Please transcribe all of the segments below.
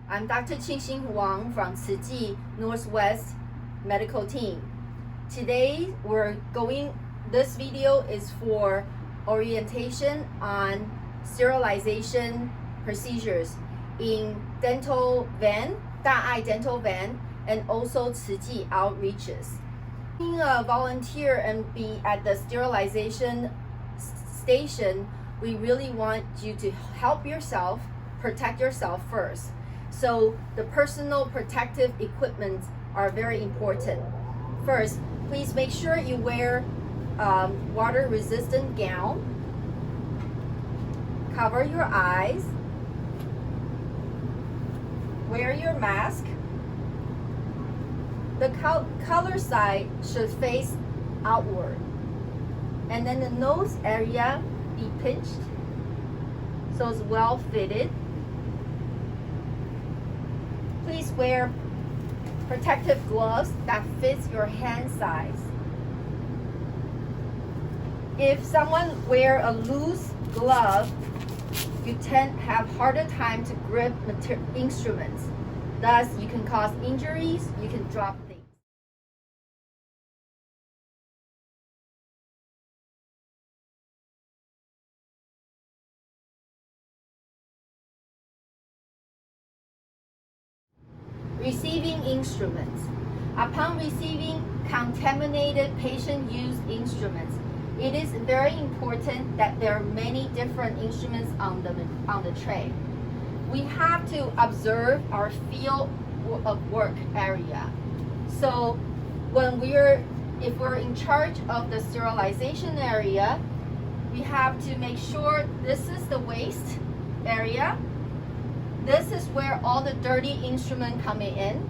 I'm Dr. Qingxin Huang from Tzu Northwest Medical Team. Today this video is for orientation on sterilization procedures in dental van, 大爱 dental van, and also Tzu outreaches. Being a volunteer and be at the sterilization station, we really want you to help yourself, protect yourself first. So the personal protective equipment are very important. First, please make sure you wear water-resistant gown. Cover your eyes. Wear your mask. The color side should face outward. And then the nose area be pinched so it's well fitted. Please wear protective gloves that fits your hand size. If someone wear a loose glove, you tend to have harder time to grip instruments. Thus, you can cause injuries, you can drop things. Receiving instruments. Upon receiving contaminated patient-used instruments, it is very important that there are many different instruments on the tray. We have to observe our field of work area. So if we're in charge of the sterilization area, we have to make sure this is the waste area. This is where all the dirty instruments coming in.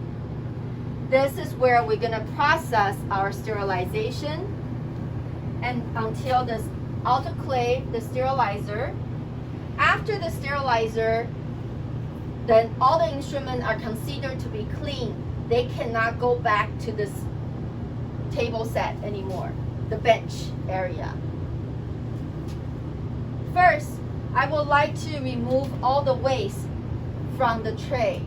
This is where we're gonna process our sterilization and until this autoclave, the sterilizer. After the sterilizer, then all the instruments are considered to be clean. They cannot go back to this table set anymore, the bench area. First, I would like to remove all the waste from the tray.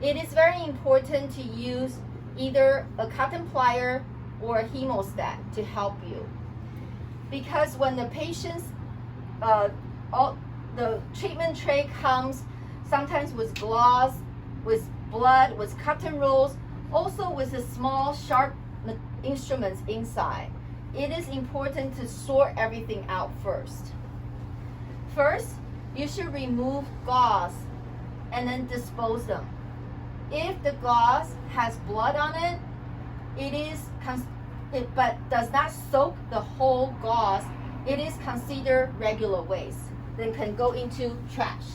It is very important to use either a cotton plier or a hemostat to help you. Because when the patient's, the treatment tray comes sometimes with gauze, with blood, with cotton rolls, also with the small sharp instruments inside. It is important to sort everything out first. First, you should remove gauze and then dispose them. If the gauze has blood on it, but does not soak the whole gauze, it is considered regular waste, then can go into trash.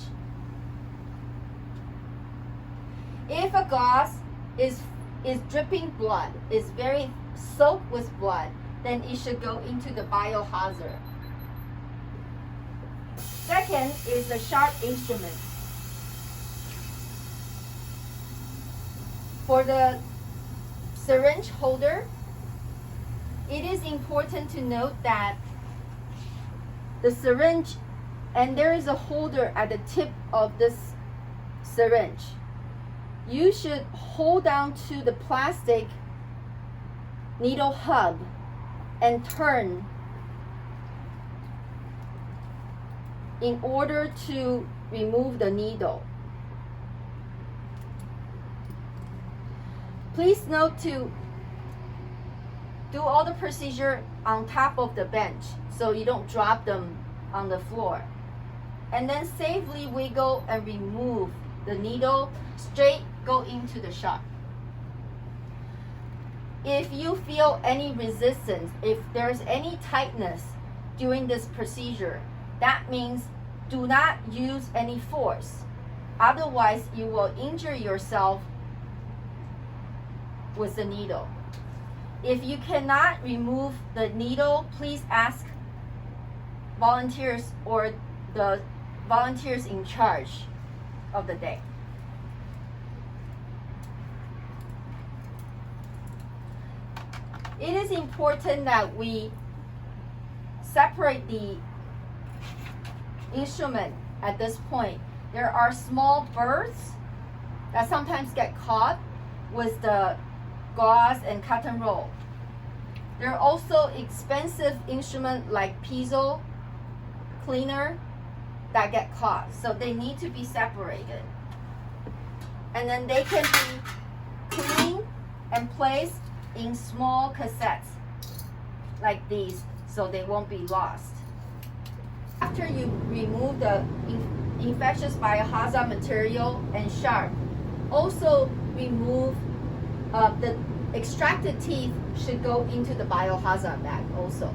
If a gauze is dripping blood, is very soaked with blood, then it should go into the biohazard. Second is the sharp instrument. For the syringe holder, it is important to note that the syringe, and there is a holder at the tip of this syringe. You should hold down to the plastic needle hub and turn in order to remove the needle. Please note to do all the procedure on top of the bench so you don't drop them on the floor. And then safely wiggle and remove the needle, straight go into the shot. If you feel any resistance, if there's any tightness during this procedure, that means do not use any force. Otherwise, you will injure yourself with the needle. If you cannot remove the needle, please ask volunteers or the volunteers in charge of the day. It is important that we separate the instrument at this point. There are small birds that sometimes get caught with the gauze and cotton roll. There are also expensive instruments like piezo cleaner that get caught, so they need to be separated. And then they can be cleaned and placed in small cassettes like these, so they won't be lost. After you remove the infectious biohazard material and sharp, also remove the extracted teeth should go into the biohazard bag also.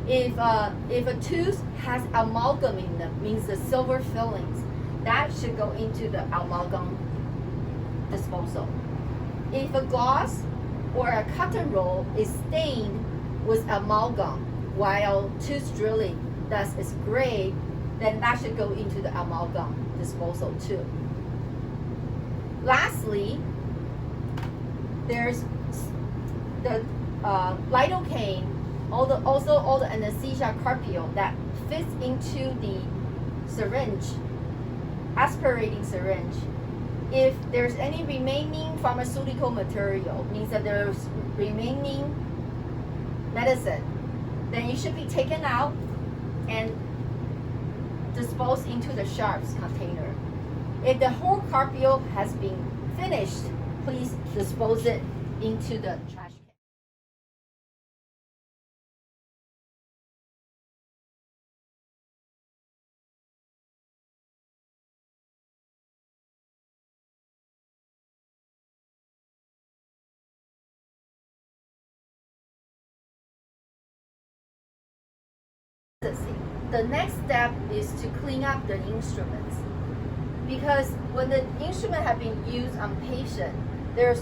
If a tooth has amalgam in them, means the silver fillings, that should go into the amalgam disposal. If a gauze or a cotton roll is stained with amalgam while tooth drilling thus is gray, then that should go into the amalgam disposal too. Lastly, there's the lidocaine, also all the anesthesia carpio that fits into the syringe, aspirating syringe. If there's any remaining pharmaceutical material, means that there's remaining medicine, then it should be taken out and disposed into the sharps container. If the whole carpio has been finished, please dispose it into the trash can. The next step is to clean up the instruments, because when the instrument have been used on patient, there's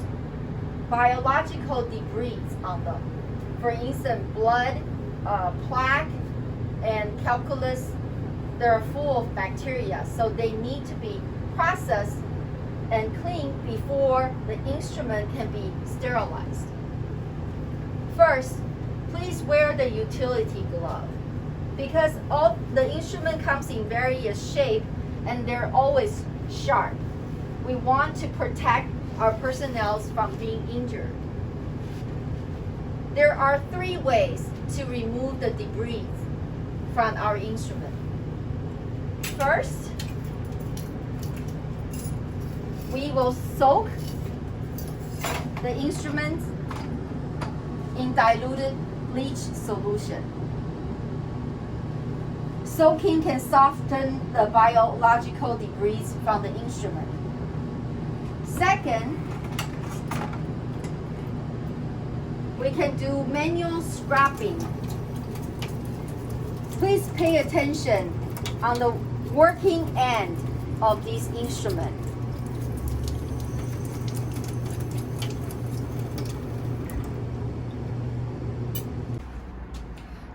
biological debris on them. For instance, blood, plaque, and calculus, they're full of bacteria, so they need to be processed and cleaned before the instrument can be sterilized. First, please wear the utility glove, because all the instrument comes in various shape and they're always sharp. We want to protect our personnel from being injured. There are 3 ways to remove the debris from our instrument. First, we will soak the instrument in diluted bleach solution. Soaking can soften the biological debris from the instrument. Second, we can do manual scrapping. Please pay attention on the working end of this instrument.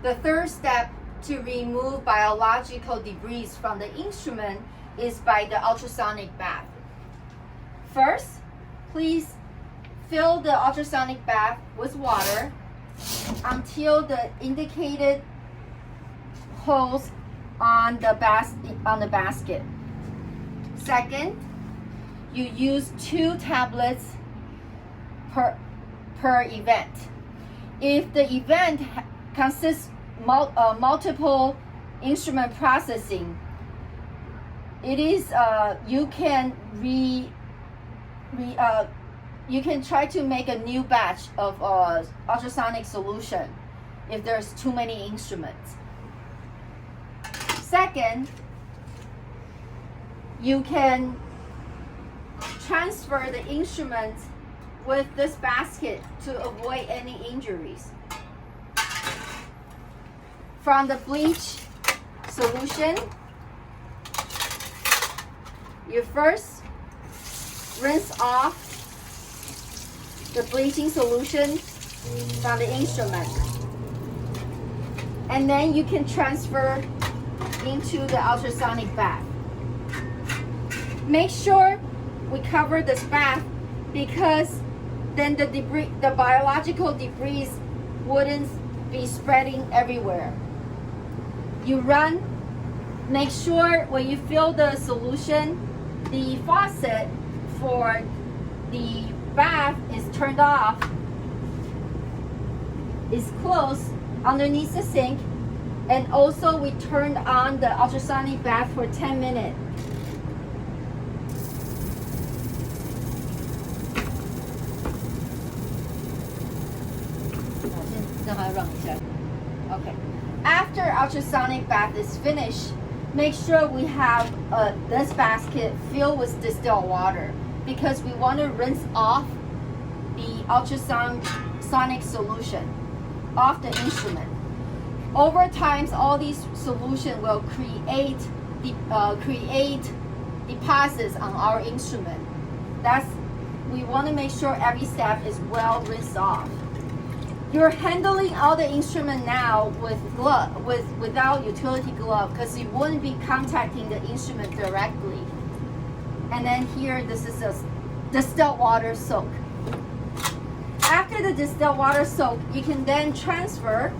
The third step to remove biological debris from the instrument is by the ultrasonic bath. First, please fill the ultrasonic bath with water until the indicated holes on the basket. Second, you use 2 tablets per event. If the event consists multiple instrument processing, it is you can you can try to make a new batch of ultrasonic solution if there's too many instruments. Second, you can transfer the instrument with this basket to avoid any injuries. From the bleach solution, you first rinse off the bleaching solution from the instrument, and then you can transfer into the ultrasonic bath. Make sure we cover this bath, because then the debris, the biological debris, wouldn't be spreading everywhere. Make sure when you fill the solution, the faucet for the bath is turned off, is closed underneath the sink, and also we turned on the ultrasonic bath for 10 minutes. Okay. After ultrasonic bath is finished, make sure we have this basket filled with distilled water because we want to rinse off the ultrasonic solution off the instrument. Over time, all these solution will create deposits on our instrument. We want to make sure every step is well rinsed off. You're handling all the instrument now without utility glove because you wouldn't be contacting the instrument directly. And then here, this is a distilled water soak. After the distilled water soak, you can then transfer.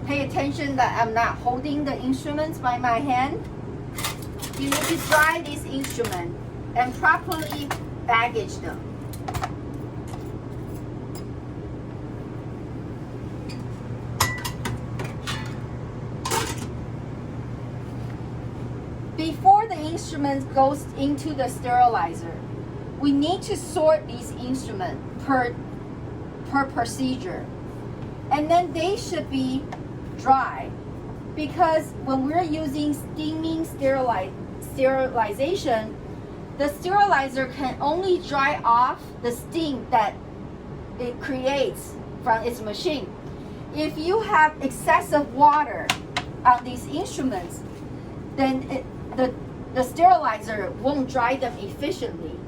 Pay attention that I'm not holding the instruments by my hand. You need to dry these instruments and properly baggage them. Before the instrument goes into the sterilizer, we need to sort these instruments per procedure. And then they should be dry because when we're using steaming sterilization, the sterilizer can only dry off the steam that it creates from its machine. If you have excessive water on these instruments, then the sterilizer won't dry them efficiently.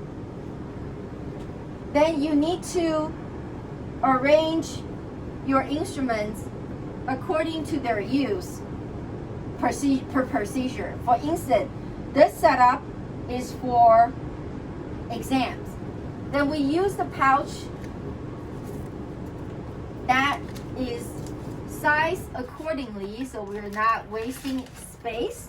Then you need to arrange your instruments according to their use per procedure. For instance, this setup is for exams. Then we use the pouch that is sized accordingly so we're not wasting space.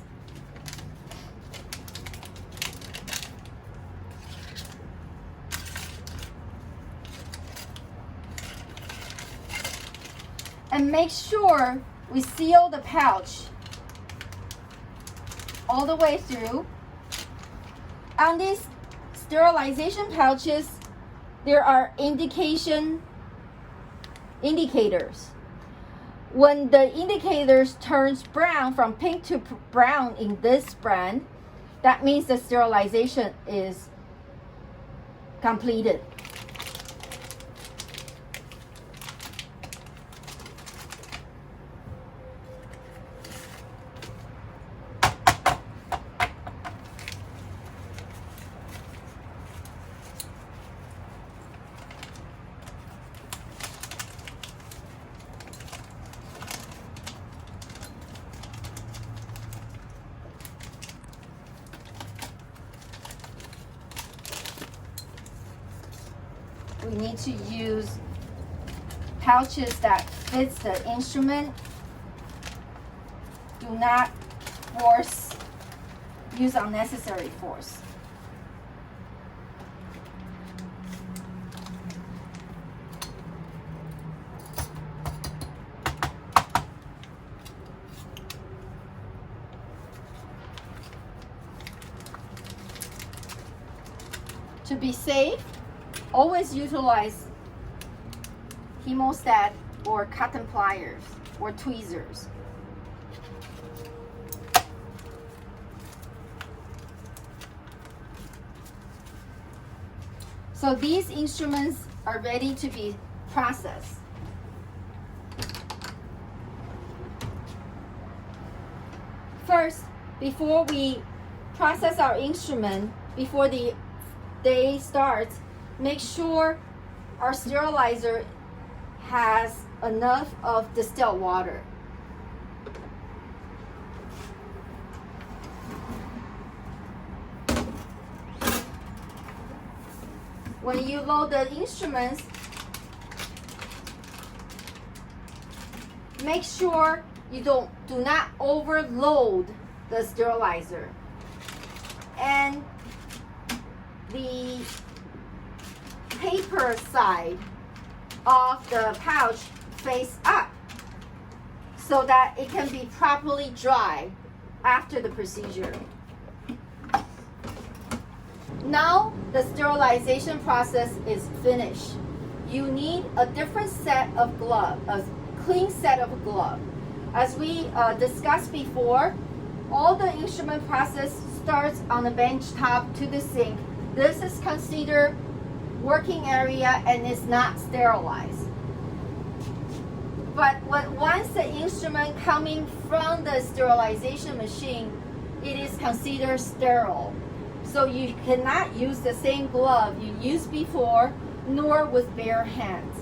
And make sure we seal the pouch all the way through. On these sterilization pouches, there are indicators. When the indicators turns brown from pink to brown in this brand, that means the sterilization is completed. We need to use pouches that fits the instrument. Do not use unnecessary force. To be safe, always utilize hemostat or cotton pliers or tweezers. So these instruments are ready to be processed. First, before we process our instrument, before the day starts, make sure our sterilizer has enough of distilled water. When you load the instruments, make sure you do not overload the sterilizer. And the paper side of the pouch face up so that it can be properly dry after the procedure. Now the sterilization process is finished. You need a different set of gloves, a clean set of gloves. As we discussed before, all the instrument process starts on the bench top to the sink. This is considered working area and is not sterilized. But once the instrument coming from the sterilization machine, it is considered sterile. So you cannot use the same glove you used before, nor with bare hands.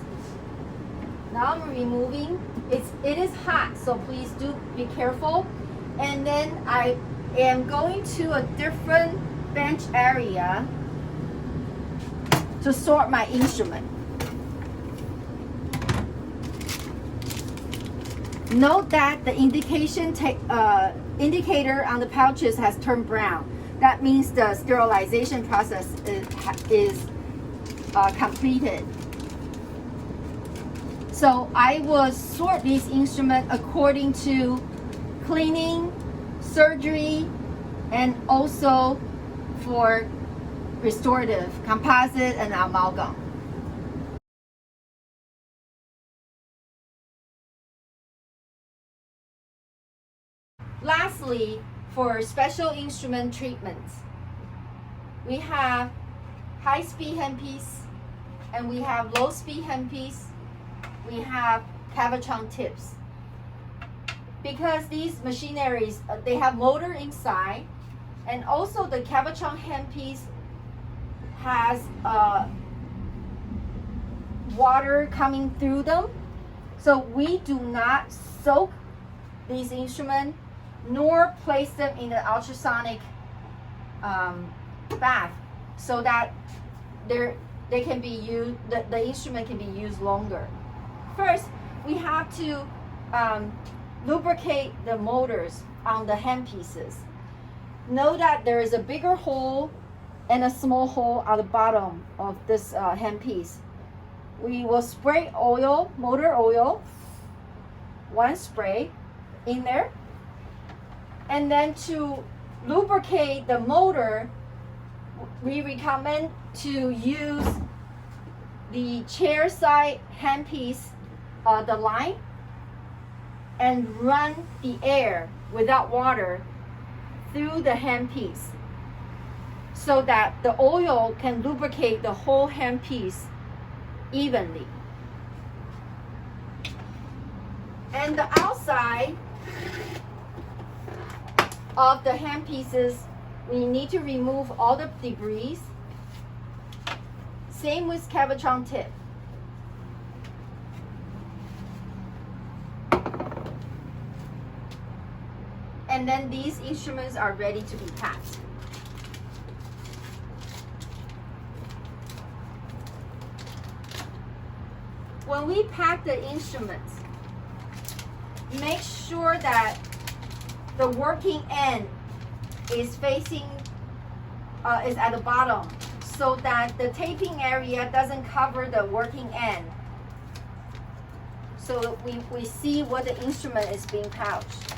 Now I'm removing. It is hot, so please do be careful. And then I am going to a different bench area to sort my instrument. Note that the indicator on the pouches has turned brown. That means the sterilization process is completed. So I will sort these instruments according to cleaning, surgery, and also for restorative, composite, and amalgam. Lastly, for special instrument treatments, we have high-speed handpiece and we have low-speed handpiece. We have cabochon tips. Because these machineries, they have motor inside, and also the cabochon handpiece has water coming through them. So we do not soak these instruments nor place them in the ultrasonic bath so that they can be used, the instrument can be used longer. First, we have to lubricate the motors on the handpieces. Know that there is a bigger hole and a small hole at the bottom of this handpiece. We will spray oil, motor oil, one spray in there. And then to lubricate the motor, we recommend to use the chair side handpiece, the line, and run the air without water through the handpiece so that the oil can lubricate the whole handpiece evenly. And the outside of the handpieces, we need to remove all the debris. Same with cabochon tip. And then these instruments are ready to be packed. When we pack the instruments, make sure that the working end is facing, is at the bottom so that the taping area doesn't cover the working end. So we see what the instrument is being pouched.